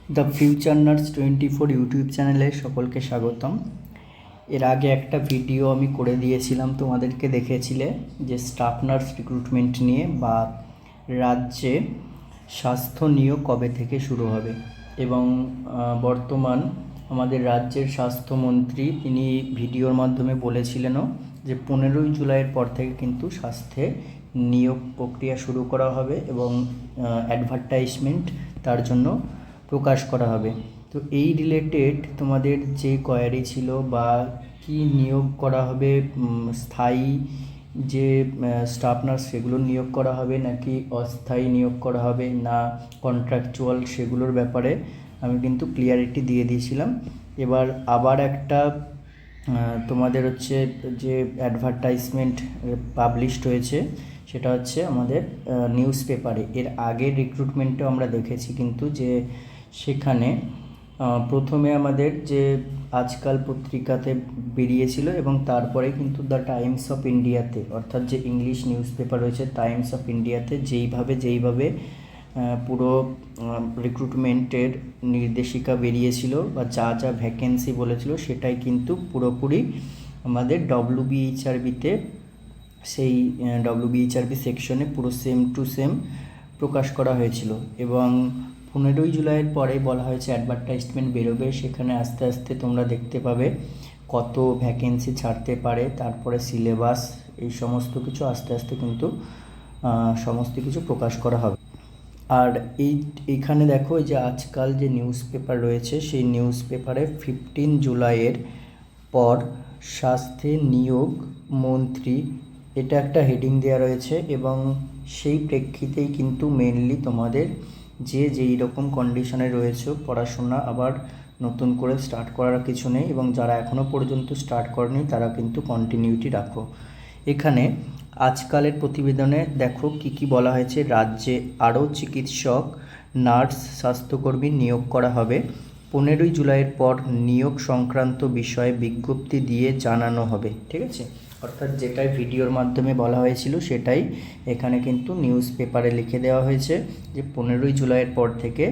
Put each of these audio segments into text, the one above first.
The future nurse 24 YouTube চ্যানেলে সকলকে স্বাগতম। এর আগে একটা ভিডিও আমি করে দিয়েছিলাম, তোমাদেরকে দেখেছিলে যে স্টাফ নার্স রিক্রুটমেন্ট নিয়ে বা রাজ্যে স্বাস্থ্য নিয়োগ কবে থেকে শুরু হবে। এবং বর্তমান আমাদের রাজ্যের স্বাস্থ্যমন্ত্রী তিনি ভিডিওর মাধ্যমে বলেছিলেনও যে 15ই জুলাইয়ের পর থেকে কিন্তু স্বাস্থ্যে নিয়োগ প্রক্রিয়া শুরু করা হবে এবং অ্যাডভার্টাইজমেন্ট তার জন্য প্রকাশ করা হবে। তো এই রিলেটেড তোমাদের যে কোয়ারি ছিল বা কি নিয়োগ করা হবে, স্থায়ী যে স্টাফ নার্স সেগুলো নিয়োগ করা হবে নাকি অস্থায়ী নিয়োগ করা হবে না কন্ট্রাকচুয়াল, সেগুলোর ব্যাপারে আমি কিন্তু ক্লিয়ারিটি দিয়ে দিয়েছিলাম। এবার আবার একটা তোমাদের হচ্ছে যে অ্যাডভার্টাইজমেন্ট পাবলিশড হয়েছে, সেটা হচ্ছে আমাদের নিউজ পেপারে। এর আগের রিক্রুটমেন্টেও আমরা দেখেছি কিন্তু যে সেখানে প্রথমে আমাদের যে আজকাল পত্রিকাতে বেরিয়েছিল এবং তারপরে কিন্তু দ্য টাইমস অফ ইন্ডিয়াতে, অর্থাৎ যে ইংলিশ নিউজ পেপার রয়েছে টাইমস অফ ইন্ডিয়াতে যেইভাবে পুরো রিক্রুটমেন্টের নির্দেশিকা বেরিয়েছিল বা যা যা ভ্যাকেন্সি বলেছিল সেটাই কিন্তু পুরোপুরি আমাদের ডব্লিউবিএইচআরবিতে সেই ডব্লিউবিএইচআরবি সেকশনে পুরো সেম টু সেম প্রকাশ করা হয়েছিল। এবং 15ই জুলাইয়ের পরে বলা হয়েছে অ্যাডভার্টাইজমেন্ট বেরোবে, সেখানে আস্তে আস্তে তোমরা দেখতে পাবে কত ভ্যাকেন্সি ছাড়তে পারে, তারপরে সিলেবাস, এই সমস্ত কিছু আস্তে আস্তে কিন্তু সমস্ত কিছু প্রকাশ করা হবে। আর এইখানে দেখো যে আজকাল যে নিউজ পেপার রয়েছে সেই নিউজ পেপারে 15 জুলাইয়ের পর স্বাস্থ্যে নিয়োগ মন্ত্রী, এটা একটা হেডিং দেওয়া রয়েছে এবং সেই প্রেক্ষিতেই কিন্তু মেনলি তোমাদের যেই রকম কন্ডিশনে রয়েছে পড়াশোনা আবার নতুন করে স্টার্ট করার কিছু নেই, এবং যারা এখনও পর্যন্ত স্টার্ট করেনি তারা কিন্তু কন্টিনিউটি রাখো। এখানে আজকালের প্রতিবেদনে দেখো কি বলা হয়েছে। রাজ্যে আরও চিকিৎসক, নার্স, স্বাস্থ্যকর্মী নিয়োগ করা হবে। 15ই জুলাইয়ের পর নিয়োগ সংক্রান্ত বিষয়ে বিজ্ঞপ্তি দিয়ে জানানো হবে। ঠিক আছে, অর্থাৎ যেটাই ভিডিওর মাধ্যমে বলা হয়েছিল সেটাই এখানে কিন্তু নিউজ পেপারে লিখে দেওয়া হয়েছে যে 15ই জুলাইয়ের পর থেকে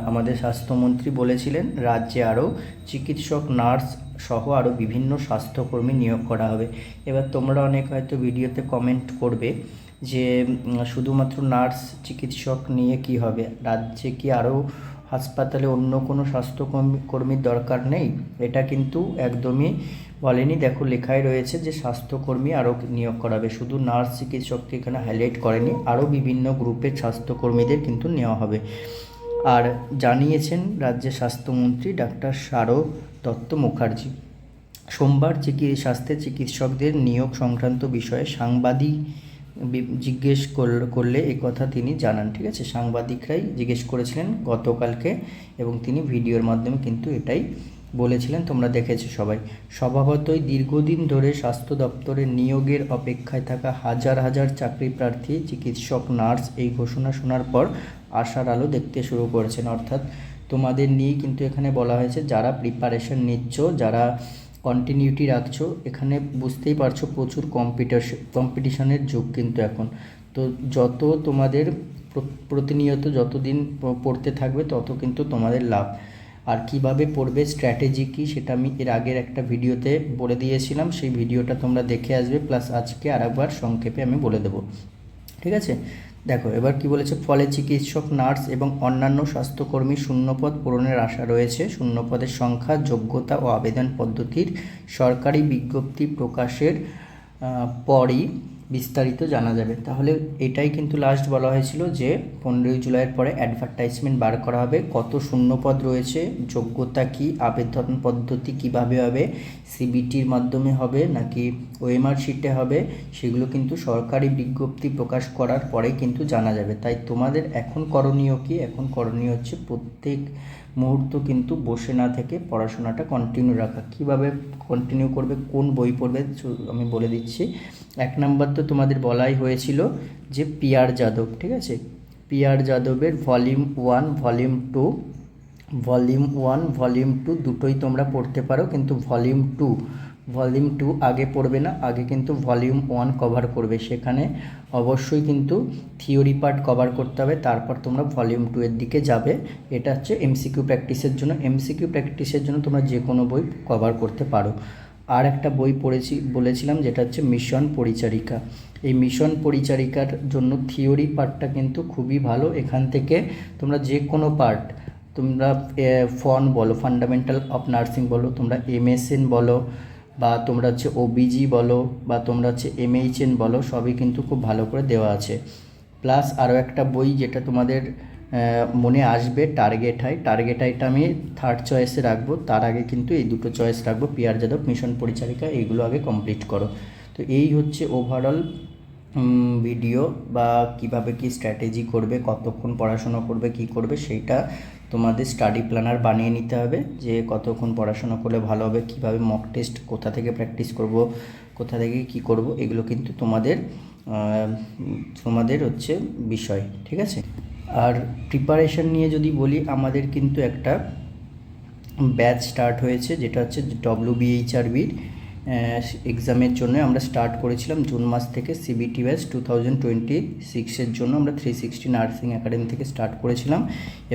আমাদের স্বাস্থ্যমন্ত্রী বলেছিলেন রাজ্যে আরও চিকিৎসক, নার্স সহ আরও বিভিন্ন স্বাস্থ্যকর্মী নিয়োগ করা হবে। এবার তোমরা অনেক হয়তো ভিডিওতে কমেন্ট করবে যে শুধুমাত্র নার্স চিকিৎসক নিয়ে কি হবে, রাজ্যে কি আরও হাসপাতালে অন্য কোনো স্বাস্থ্যকর্মীর দরকার নেই? এটা কিন্তু একদমই বলেনি। দেখো লেখাই রয়েছে যে স্বাস্থ্যকর্মী আরও নিয়োগ করা হবে, শুধু নার্স চিকিৎসককে এখানে হাইলাইট করেনি, আরও বিভিন্ন গ্রুপের স্বাস্থ্যকর্মীদের কিন্তু নেওয়া হবে। আর জানিয়েছেন রাজ্যের স্বাস্থ্যমন্ত্রী ডাক্তার শারদ দত্ত মুখার্জি। সোমবার স্বাস্থ্য চিকিৎসকদের নিয়োগ সংক্রান্ত বিষয়ে সাংবাদিক জিজ্ঞেস করলে কথা তিনি জানান। ঠিক আছে, সাংবাদিকরাই জিজ্ঞেস করেছিলেন গতকালকে এবং তিনি ভিডিওর মাধ্যমে কিন্তু এটাই বলেছিলেন, তোমরা দেখেছো সবাই। স্বভাবতই দীর্ঘদিন ধরে স্বাস্থ্য দপ্তরে নিয়োগের অপেক্ষায় থাকা হাজার হাজার চাকরি প্রার্থী, চিকিৎসক, নার্স এই ঘোষণা শোনার পর আশার আলো দেখতে শুরু করেছেন। অর্থাৎ তোমাদের নিয়েই কিন্তু এখানে বলা হয়েছে, যারা প্রিপারেশন নিচ্ছ, যারা কন্টিনিউটি রাখছো, এখানে বুঝতেই পারছো প্রচুর কম্পিটিশনের যুগ কিন্তু এখন। তো যত তোমাদের প্রতিনিয়ত যতদিন পড়তে থাকবে তত কিন্তু তোমাদের লাভ। আর কিভাবে পড়বে, স্ট্র্যাটেজি কী, সেটা আমি এর আগের একটা ভিডিওতে বলে দিয়েছিলাম, সেই ভিডিওটা তোমরা দেখে আসবে, প্লাস আজকে আরেকবার সংক্ষেপে আমি বলে দেবো। ঠিক আছে, দেখো এবার কি বলেছে। ফলে চিকিৎসক, নার্স এবং অন্যান্য স্বাস্থ্যকর্মী শূন্যপদ পূরণের আশা রয়েছে। শূন্যপদের সংখ্যা, যোগ্যতা ও আবেদন পদ্ধতির সরকারি বিজ্ঞপ্তি প্রকাশের পরই বিস্তারিত জানা যাবে। তাহলে এটাই কিন্তু লাস্ট বলা হয়েছিল যে 15ই জুলাইয়ের পরে অ্যাডভার্টাইজমেন্ট বার করা হবে, কত শূন্যপদ রয়েছে, যোগ্যতা কি, আবেদন পদ্ধতি কিভাবে হবে, সিবিটির মাধ্যমে হবে নাকি ওএমআর শিটে হবে, সেগুলো কিন্তু সরকারি বিজ্ঞপ্তি প্রকাশ করার পরে কিন্তু জানা যাবে। তাই তোমাদের এখন করণীয় কি, এখন করণীয় হচ্ছে প্রত্যেক মুহূর্ত কিন্তু বসে না থেকে পড়াশোনাটা কন্টিনিউ রাখা। কিভাবে কন্টিনিউ করবে, কোন বই পড়বে আমি বলে দিচ্ছি। 1 নম্বর তো তোমাদের বলাই হয়েছিল যে পিআর যাদব, ঠিক আছে, পিআর যাদবের ভলিউম 1, ভলিউম 2 দুটোই তোমরা পড়তে পারো, কিন্তু ভলিউম 2 ভলিউম 2 আগে পড়বে না, আগে কিন্তু ভলিউম 1 কভার করবে। সেখানে অবশ্যই কিন্তু থিওরি পার্ট কভার করতে হবে, তারপর তোমরা ভলিউম 2 এর দিকে যাবে। এটা হচ্ছে এমসিকিউ প্র্যাকটিসের জন্য। এমসিকিউ প্র্যাকটিসের জন্য তোমরা যে কোনো বই কভার করতে পারো। আর একটা বই বলেছিলাম যেটা হচ্ছে মিশন পরিচারিকা। এই মিশন পরিচারিকার জন্য থিওরি পার্টটা কিন্তু খুবই ভালো। এখান থেকে তোমরা যে কোনো পার্ট, তোমরা ফন বলো, ফান্ডামেন্টাল অফ নার্সিং বলো, তোমরা এমএসএন বলো, বা তোমরা হচ্ছে ওবিজি বলো, বা তোমরা হচ্ছে এমএইচএন বলো, সবই কিন্তু খুব ভালো করে দেওয়া আছে। প্লাস আরও একটা বই যেটা তোমাদের মনে আসবে, টার্গেট হাই। টার্গেট হাইটা আমি থার্ড চয়েসে রাখবো, তার আগে কিন্তু এই দুটো চয়েস রাখবো, পিআর যাদব, মিশন পরিচারিকা, এইগুলো আগে কমপ্লিট করো। তো এই হচ্ছে ওভারঅল ভিডিও, বা কিভাবে কি স্ট্র্যাটেজি করবে, কতক্ষণ পড়াশোনা করবে, কি করবে, সেইটা তোমাদের স্টাডি প্ল্যানার বানিয়ে নিতে হবে, যে কতক্ষণ পড়াশোনা করলে ভালো হবে, কিভাবে মক টেস্ট, কোথা থেকে প্র্যাকটিস করব, কোথা থেকে কি করব, এগুলো কিন্তু তোমাদের হচ্ছে বিষয়, ঠিক আছে। আর প্রিপারেশন নিয়ে যদি বলি, আমাদের কিন্তু একটা ব্যাচ স্টার্ট হয়েছে, যেটা হচ্ছে WBHRBর এক্সামের জন্য আমরা স্টার্ট করেছিলাম জুন মাস থেকে। সিবিটি ব্যাচ 2026-এর জন্য আমরা 360 নার্সিং একাডেমি থেকে স্টার্ট করেছিলাম।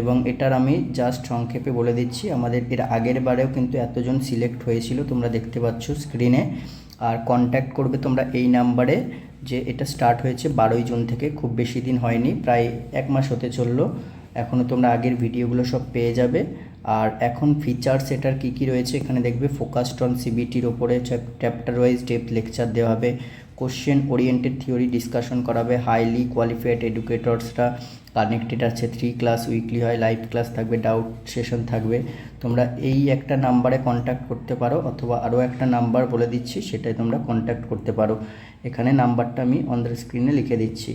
এবং এটার আমি জাস্ট সংক্ষেপে বলে দিচ্ছি, আমাদের এর আগের বারেও কিন্তু এতজন সিলেক্ট হয়েছিল, তোমরা দেখতে পাচ্ছ স্ক্রিনে। আর কন্ট্যাক্ট করবে তোমরা এই নাম্বারে, যে এটা স্টার্ট হয়েছে 12ই জুন থেকে, খুব বেশি দিন হয়নি, প্রায় 1 মাস হতে চললো। এখনও তোমরা আগের ভিডিওগুলো সব পেয়ে যাবে। আর এখন ফিচার্স এটার কী কী রয়েছে এখানে দেখবে, ফোকাসড অন সিবিটির ওপরে চ্যাপ্টার ওয়াইজ ডেপথ লেকচার দেওয়া হবে, কোশ্চেন ওরিয়েন্টেড থিওরি ডিসকাশন করাবে, হাইলি কোয়ালিফাইড এডুকেটরসরা কানেক্টেড আছে, 3 ক্লাস উইকলি হয়, লাইভ ক্লাস থাকবে, ডাউট সেশন থাকবে। তোমরা এই একটা নাম্বারে কন্ট্যাক্ট করতে পারো, অথবা আরও একটা নাম্বার বলে দিচ্ছি, সেটাই তোমরা কন্ট্যাক্ট করতে পারো। এখানে নাম্বারটা আমি অন দ্য স্ক্রিনে লিখে দিচ্ছি,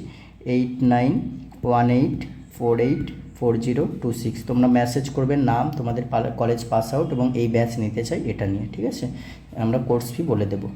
8918484026। তোমরা মেসেজ করবে নাম, তোমাদের কলেজ পাস আউট এবং এই ব্যাচ নিতে চাই এটা নিয়ে, ঠিক আছে। আমরা কোর্স ফি বলে দেবো।